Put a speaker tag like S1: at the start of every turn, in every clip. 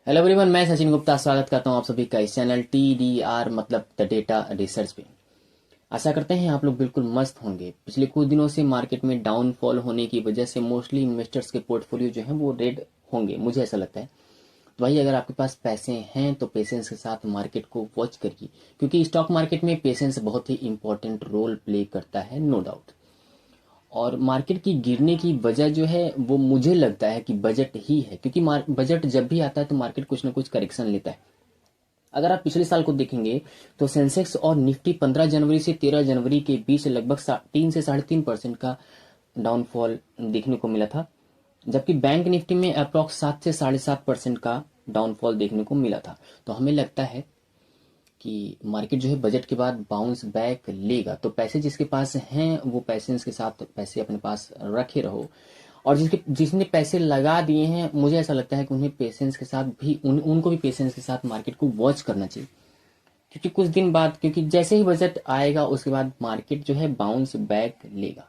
S1: Hello everyone, मैं सचिन गुप्ता स्वागत करता हूं आप सभी का इस चैनल TDR मतलब द डेटा रिसर्च पे। आशा करते हैं आप लोग बिल्कुल मस्त होंगे। पिछले कुछ दिनों से मार्केट में डाउनफॉल होने की वजह से मोस्टली इन्वेस्टर्स के पोर्टफोलियो जो हैं वो रेड होंगे, मुझे ऐसा लगता है। तो भाई, अगर आपके पास पैसे हैं तो पेशेंस के साथ मार्केट को वॉच करिए, क्योंकि स्टॉक मार्केट में पेशेंस बहुत ही इंपॉर्टेंट रोल प्ले करता है, नो डाउट। और मार्केट की गिरने की वजह जो है वो मुझे लगता है कि बजट ही है, क्योंकि बजट जब भी आता है तो मार्केट कुछ ना कुछ करेक्शन लेता है। अगर आप पिछले साल को देखेंगे तो सेंसेक्स और निफ्टी 15 जनवरी से 13 जनवरी के बीच लगभग 3 से 3.5% का डाउनफॉल देखने को मिला था, जबकि बैंक निफ्टी में अप्रॉक्स 7 से 7.5% का डाउनफॉल देखने को मिला था। तो हमें लगता है कि मार्केट जो है बजट के बाद बाउंस बैक लेगा। तो पैसे जिसके पास हैं वो पैसेंस के साथ पैसे अपने पास रखे रहो, और जिसने पैसे लगा दिए हैं मुझे ऐसा लगता है कि उन्हें पेशेंस के साथ भी उनको भी पेशेंस के साथ मार्केट को वॉच करना चाहिए। क्योंकि कुछ दिन बाद, क्योंकि जैसे ही बजट आएगा उसके बाद मार्केट जो है बाउंस बैक लेगा।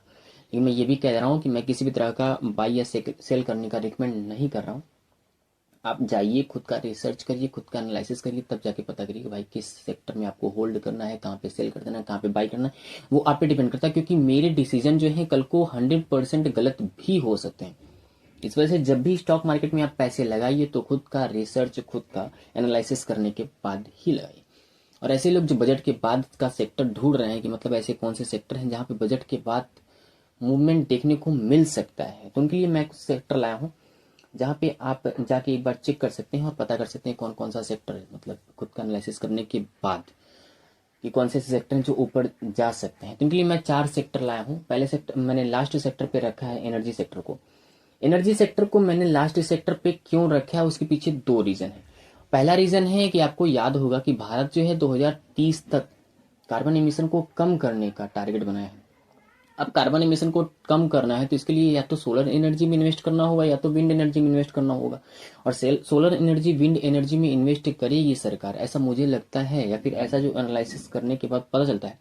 S1: लेकिन मैं ये भी कह रहा हूँ कि मैं किसी भी तरह का बाई या सेल करने का रिकमेंड नहीं कर रहा हूँ। आप जाइए, खुद का रिसर्च करिए, खुद का एनालिसिस करिए, तब जाके पता करिए कि भाई किस सेक्टर में आपको होल्ड करना है, कहाँ पे सेल कर देना है, कहाँ पे बाई करना है। वो आप पे डिपेंड करता है, क्योंकि मेरे डिसीजन जो है कल को 100% गलत भी हो सकते हैं। इस वजह से जब भी स्टॉक मार्केट में आप पैसे लगाइए तो खुद का रिसर्च, खुद का एनालिसिस करने के बाद ही लगाइए। और ऐसे लोग जो बजट के बाद का सेक्टर ढूंढ रहे हैं कि मतलब ऐसे कौन से सेक्टर हैं जहाँ पे बजट के बाद मूवमेंट देखने को मिल सकता है, तो उनके लिए मैं कुछ सेक्टर लाया हूँ जहाँ पे आप जाके एक बार चेक कर सकते हैं और पता कर सकते हैं कौन कौन सा सेक्टर है, मतलब खुद का एनालिसिस करने के बाद कि कौन से सेक्टर हैं जो ऊपर जा सकते हैं। तो इनके लिए मैं 4 सेक्टर लाया हूँ। पहले सेक्टर मैंने लास्ट सेक्टर पे रखा है एनर्जी सेक्टर को। एनर्जी सेक्टर को मैंने लास्ट सेक्टर पे क्यों रखा है, उसके पीछे दो रीजन है। पहला रीजन है कि आपको याद होगा कि भारत जो है 2030 तक कार्बन एमिशन को कम करने का टारगेट बनाया है। अब कार्बन एमिशन को कम करना है तो इसके लिए या तो सोलर एनर्जी में इन्वेस्ट करना होगा या तो विंड एनर्जी में इन्वेस्ट करना होगा। और सोलर एनर्जी, विंड एनर्जी में इन्वेस्ट करेगी सरकार, ऐसा मुझे लगता है, या फिर ऐसा जो एनालिसिस करने के बाद पता चलता है।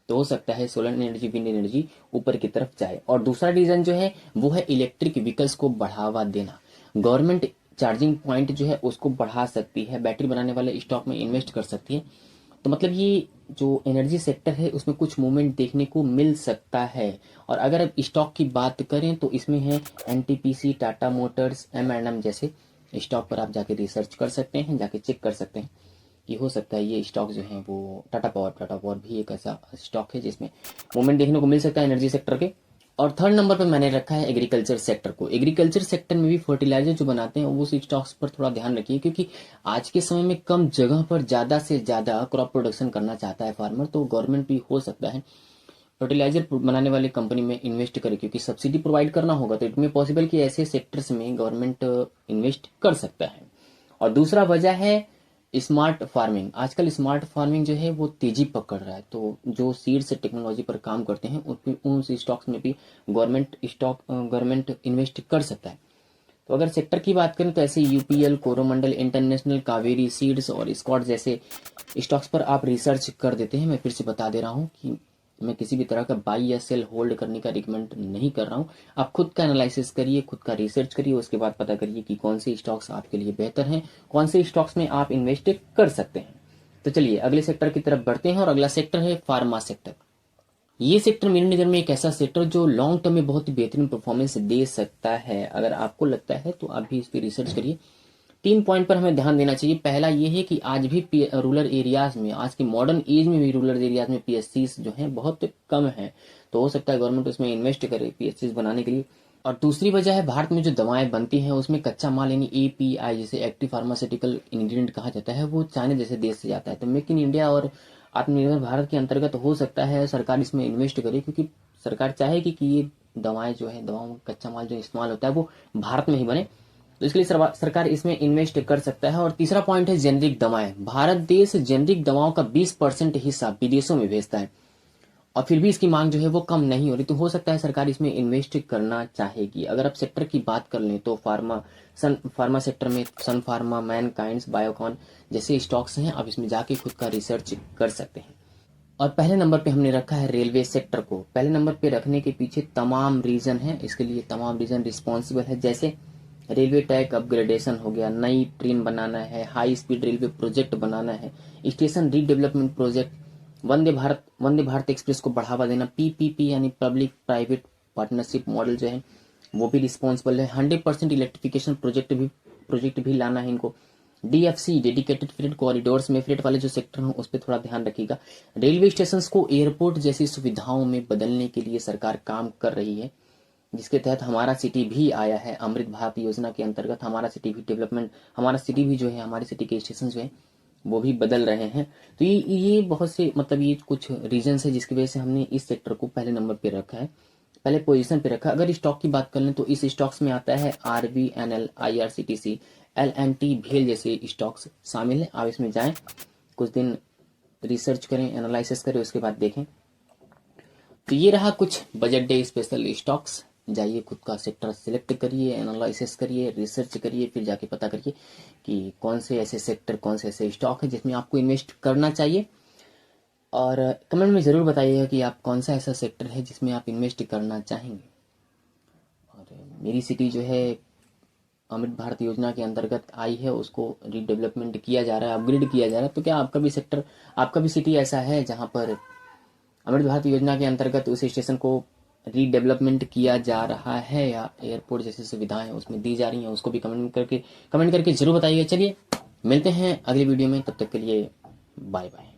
S1: तो हो सकता है सोलर एनर्जी, विंड एनर्जी ऊपर की तरफ जाए। और दूसरा रीजन जो है वो है इलेक्ट्रिक व्हीकल्स को बढ़ावा देना। गवर्नमेंट चार्जिंग पॉइंट जो है उसको बढ़ा सकती है, बैटरी बनाने वाले स्टॉक में इन्वेस्ट कर सकती है। तो मतलब ये जो एनर्जी सेक्टर है उसमें कुछ मूवमेंट देखने को मिल सकता है। और अगर अब स्टॉक की बात करें तो इसमें है NTPC, टाटा मोटर्स, M&M जैसे स्टॉक पर आप जाके रिसर्च कर सकते हैं, जाके चेक कर सकते हैं कि हो सकता है ये स्टॉक जो है वो टाटा पावर भी एक ऐसा स्टॉक है जिसमें मूवमेंट देखने को मिल सकता है एनर्जी सेक्टर के। और थर्ड नंबर पर मैंने रखा है एग्रीकल्चर सेक्टर को। एग्रीकल्चर सेक्टर में भी फर्टिलाइजर जो बनाते हैं उस स्टॉक्स पर थोड़ा ध्यान रखिए, क्योंकि आज के समय में कम जगह पर ज़्यादा से ज़्यादा क्रॉप प्रोडक्शन करना चाहता है फार्मर। तो गवर्नमेंट भी हो सकता है फर्टिलाइजर बनाने वाले कंपनी में इन्वेस्ट करे, क्योंकि सब्सिडी प्रोवाइड करना होगा तो इट में पॉसिबल कि ऐसे सेक्टर्स में गवर्नमेंट इन्वेस्ट कर सकता है। और दूसरा वजह है स्मार्ट फार्मिंग। आजकल स्मार्ट फार्मिंग जो है वो तेजी पकड़ रहा है, तो जो सीड्स टेक्नोलॉजी पर काम करते हैं उन स्टॉक्स में भी गवर्नमेंट इन्वेस्ट कर सकता है। तो अगर सेक्टर की बात करें तो ऐसे UPL, Coromandel international, Kaveri seeds और स्कॉट जैसे स्टॉक्स पर आप रिसर्च कर देते हैं। मैं फिर से बता दे रहा हूँ कि मैं किसी भी तरह का बाई या सेल होल्ड करने का रिकमेंड नहीं कर रहा हूँ। आप खुद का एनालिसिस करिए, खुद का रिसर्च करिए, उसके बाद पता करिए कि कौन से स्टॉक्स आपके लिए बेहतर हैं, कौन से स्टॉक्स में आप इन्वेस्ट कर सकते हैं। तो चलिए अगले सेक्टर की तरफ बढ़ते हैं, और अगला सेक्टर है फार्मा सेक्टर। ये सेक्टर मेरी नज़र में एक ऐसा सेक्टर जो लॉन्ग टर्म में बहुत ही बेहतरीन परफॉर्मेंस दे सकता है। अगर आपको लगता है तो आप भी इस पर रिसर्च करिए। 3 पॉइंट पर हमें ध्यान देना चाहिए। पहला ये है कि आज भी रूरल एरियाज में, आज की मॉडर्न एज में भी रूरल एरियाज में PSCs जो हैं बहुत कम है। तो हो सकता है गवर्नमेंट उसमें इन्वेस्ट करे PSCs बनाने के लिए। और दूसरी वजह है भारत में जो दवाएं बनती हैं उसमें कच्चा माल यानी API, जिसे एक्टिव फार्मास्यूटिकल इंग्रेडिएंट कहा जाता है, वो चाइना जैसे देश से जाता है। तो मेक इन इंडिया और आत्मनिर्भर भारत के अंतर्गत हो सकता है सरकार इसमें इन्वेस्ट करे, क्योंकि सरकार चाहेगी कि ये दवाएं जो है, दवाओं में कच्चा माल जो इस्तेमाल होता है वो भारत में ही बने। तो इसके लिए सरकार इसमें इन्वेस्ट कर सकता है। और तीसरा पॉइंट है जेनरिक दवाएं। भारत देश जेनरिक दवाओं का 20% हिस्सा विदेशों में भेजता है, और फिर भी इसकी मांग जो है वो कम नहीं हो रही। तो हो सकता है सरकार इसमें इन्वेस्ट करना चाहेगी। अगर आप सेक्टर की बात कर लें तो फार्मा सेक्टर में सन फार्मा, मैनकाइंड्स, बायोकॉन जैसे स्टॉक्स हैं, आप इसमें जाके खुद का रिसर्च कर सकते हैं। और पहले नंबर पे हमने रखा है रेलवे सेक्टर को। पहले नंबर पे रखने के पीछे तमाम रीजन है, इसके लिए तमाम रीजन रिस्पॉन्सिबल है। जैसे रेलवे ट्रैक अपग्रेडेशन हो गया, नई ट्रेन बनाना है, हाई स्पीड रेलवे प्रोजेक्ट बनाना है, station redevelopment project, Vande Bharat express को बढ़ावा देना, पीपीपी यानी पब्लिक प्राइवेट पार्टनरशिप मॉडल जो है वो भी रिस्पॉन्सिबल है, 100% इलेक्ट्रिफिकेशन प्रोजेक्ट भी लाना है इनको। डीएफसी डेडिकेटेड फ्रेट कॉरिडोर्स में फ्रेट वाले जो सेक्टर हैं उस पर थोड़ा ध्यान रखिएगा। रेलवे स्टेशन को एयरपोर्ट जैसी सुविधाओं में बदलने के लिए सरकार काम कर रही है, जिसके तहत हमारा सिटी भी आया है। अमृत भारत योजना के अंतर्गत हमारा सिटी भी डेवलपमेंट, हमारा सिटी भी जो है, हमारी सिटी के स्टेशन जो है वो भी बदल रहे हैं। तो ये बहुत से मतलब ये कुछ रीजन है जिसकी वजह से हमने इस सेक्टर को पहले नंबर पे रखा है, पहले पोजीशन पे रखा। अगर स्टॉक की बात कर लें तो इस स्टॉक्स में आता है आरबीएनएल, आईआरसीटीसी, एल&टी, भेल जैसे स्टॉक्स शामिल है। आप इसमें जाएं, कुछ दिन रिसर्च करें, एनालिसिस करें, उसके बाद देखें। तो ये रहा कुछ बजट डे स्पेशल स्टॉक्स। जाइए खुद का सेक्टर सिलेक्ट करिए, एनालिसिस करिए, रिसर्च करिए, फिर जाके पता करिए कि कौन से ऐसे सेक्टर, कौन से ऐसे स्टॉक है जिसमें आपको इन्वेस्ट करना चाहिए। और कमेंट में ज़रूर बताइएगा कि आप कौन सा ऐसा सेक्टर है जिसमें आप इन्वेस्ट करना चाहेंगे। और मेरी सिटी जो है अमृत भारत योजना के अंतर्गत आई है, उसको रीडेवलपमेंट किया जा रहा है, अपग्रेड किया जा रहा है। तो क्या आपका भी सेक्टर, आपका भी सिटी ऐसा है जहां पर अमृत भारत योजना के अंतर्गत उस स्टेशन को रीडेवलपमेंट किया जा रहा है या एयरपोर्ट जैसी सुविधाएं उसमें दी जा रही हैं, उसको भी कमेंट करके जरूर बताइए। चलिए मिलते हैं अगली वीडियो में, तब तक के लिए बाय बाय।